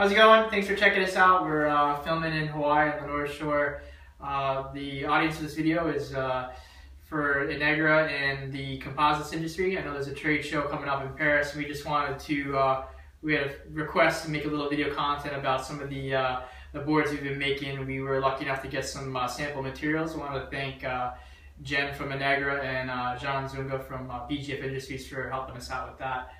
How's it going? Thanks for checking us out. We're filming in Hawaii on the North Shore. The audience of this video is for Innegra and the composites industry. I know there's a trade show coming up in Paris. We just wanted to, we had a request to make a little video content about some of the boards we've been making. We were lucky enough to get some sample materials. I want to thank Jen from Innegra and Jean Zunga from BGF Industries for helping us out with that.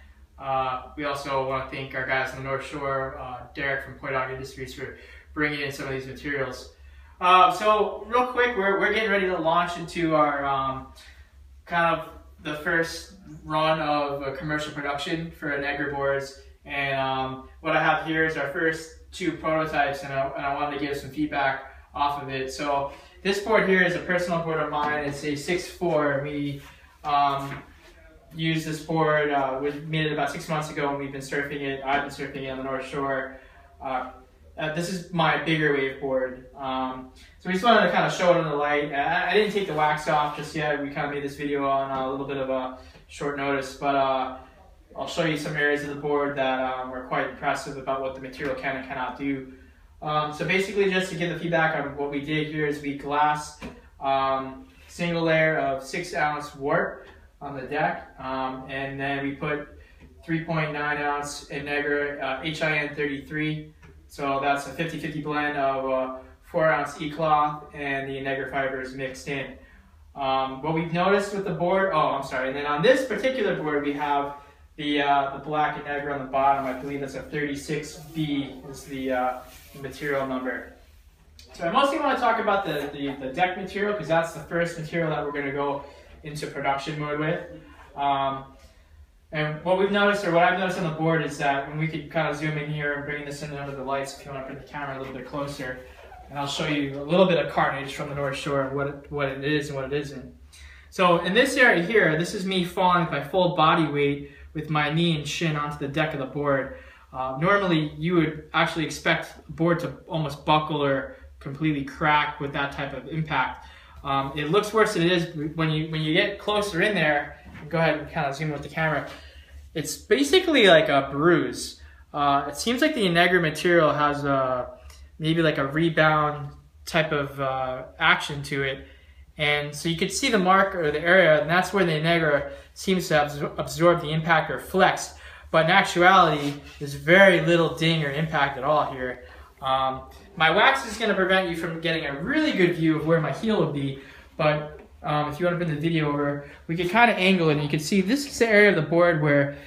We also want to thank our guys on the North Shore, Derek from Point Dog Industries, for bringing in some of these materials. So real quick, we're getting ready to launch into our kind of the first run of commercial production for Innegra boards. And what I have here is our first two prototypes, and I wanted to give some feedback off of it. So this board here is a personal board of mine. It's a 6'4". We used this board, we made it about 6 months ago, and we've been surfing it. I've been surfing it on the North Shore. This is my bigger wave board. So we just wanted to kind of show it in the light. I didn't take the wax off just yet. We kind of made this video on a little bit of a short notice, but I'll show you some areas of the board that were quite impressive about what the material can and cannot do. So basically, just to give the feedback on what we did here, is we glassed single layer of 6-ounce wart on the deck, and then we put 3.9 ounce Innegra HIN 33. So that's a 50-50 blend of 4-ounce E-cloth and the Innegra fibers mixed in. What we've noticed with the board, and then on this particular board we have the black Innegra on the bottom. I believe that's a 36B is the material number. So I mostly want to talk about the deck material, because that's the first material that we're going to go into production mode with. And what we've noticed, or what I've noticed on the board, is that when we could kind of zoom in here and bring this in under the lights, if you want to bring the camera a little bit closer, and I'll show you a little bit of carnage from the North Shore, what it is and what it isn't. So in this area here, this is me falling with my full body weight with my knee and shin onto the deck of the board. Normally, you would actually expect the board to almost buckle or completely crack with that type of impact. It looks worse than it is when you get closer in there. Go ahead and kind of zoom in with the camera. It's basically like a bruise. It seems like the Innegra material has maybe like a rebound type of action to it. And so you could see the mark or the area, and that's where the Innegra seems to absorb the impact or flex. But in actuality, there's very little ding or impact at all here. My wax is going to prevent you from getting a really good view of where my heel would be, but if you want to bring the video over, we could kind of angle it, and you can see this is the area of the board where,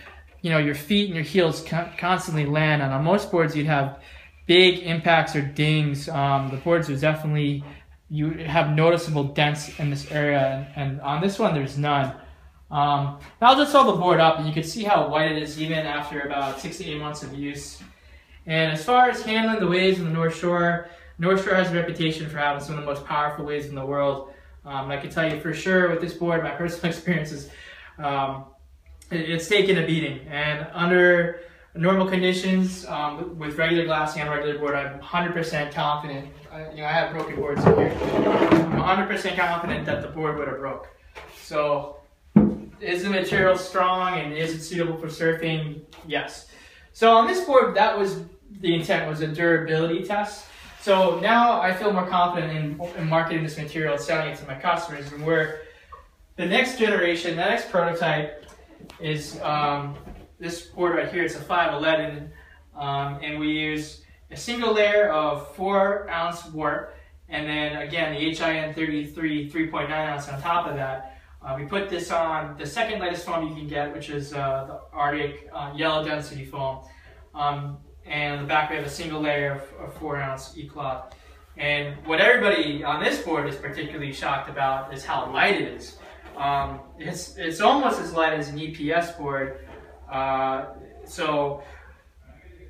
you know, your feet and your heels constantly land. And on most boards, you'd have big impacts or dings. The boards would definitely, you have noticeable dents in this area, and on this one, there's none. Now I'll just hold the board up, and you can see how white it is even after about 6 to 8 months of use. And as far as handling the waves in the North Shore has a reputation for having some of the most powerful waves in the world. And I can tell you for sure with this board, my personal experience is it's taken a beating. And under normal conditions, with regular glassing on a regular board, I'm 100% confident. I have broken boards in here. I'm 100% confident that the board would have broke. So, is the material strong and is it suitable for surfing? Yes. So on this board, that was the intent, was a durability test. So now I feel more confident in marketing this material and selling it to my customers. And where the next generation, the next prototype is this board right here. It's a 511, and we use a single layer of 4-ounce wart, and then again the HIN 33 3.9 ounce on top of that. We put this on the second lightest foam you can get, which is the Arctic yellow density foam. And on the back we have a single layer of 4-ounce E-cloth. And what everybody on this board is particularly shocked about is how light it is. It's almost as light as an EPS board. So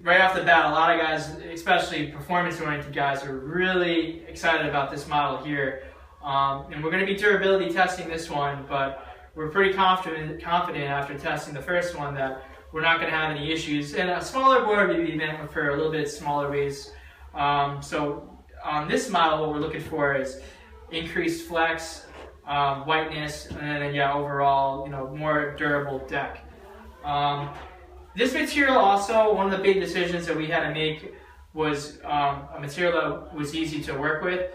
right off the bat, a lot of guys, especially performance-oriented guys, are really excited about this model here. And we're going to be durability testing this one, but we're pretty confident after testing the first one that we're not going to have any issues. And a smaller board would be meant for a little bit smaller waves. So on this model, what we're looking for is increased flex, whiteness, and then overall, more durable deck. This material also, one of the big decisions that we had to make was a material that was easy to work with.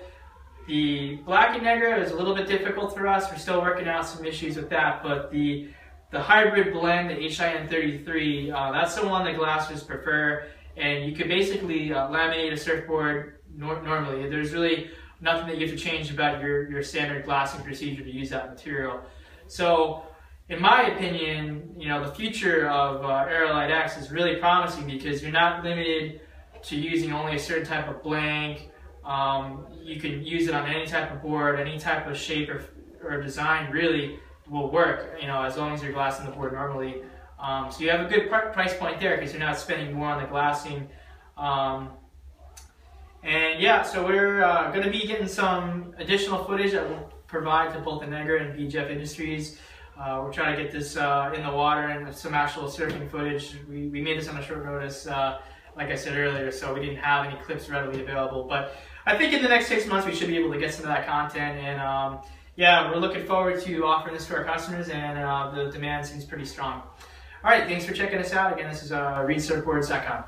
The black Innegra is a little bit difficult for us. We're still working out some issues with that, but the hybrid blend, the HIN33, that's the one that glassers prefer, and you could basically laminate a surfboard normally. There's really nothing that you have to change about your standard glassing procedure to use that material. So, in my opinion, the future of Aerialite X is really promising because you're not limited to using only a certain type of blank. You can use it on any type of board, any type of shape or design really will work, as long as you're glassing the board normally. So you have a good price point there because you're not spending more on the glassing. And yeah, so we're going to be getting some additional footage that we'll provide to both Innegra and BGF Industries. We're trying to get this in the water and some actual surfing footage. We made this on a short notice, like I said earlier, so we didn't have any clips readily available. But I think in the next 6 months we should be able to get some of that content. And yeah, we're looking forward to offering this to our customers, and the demand seems pretty strong. All right, thanks for checking us out. Again, this is ReidSurfboards.com.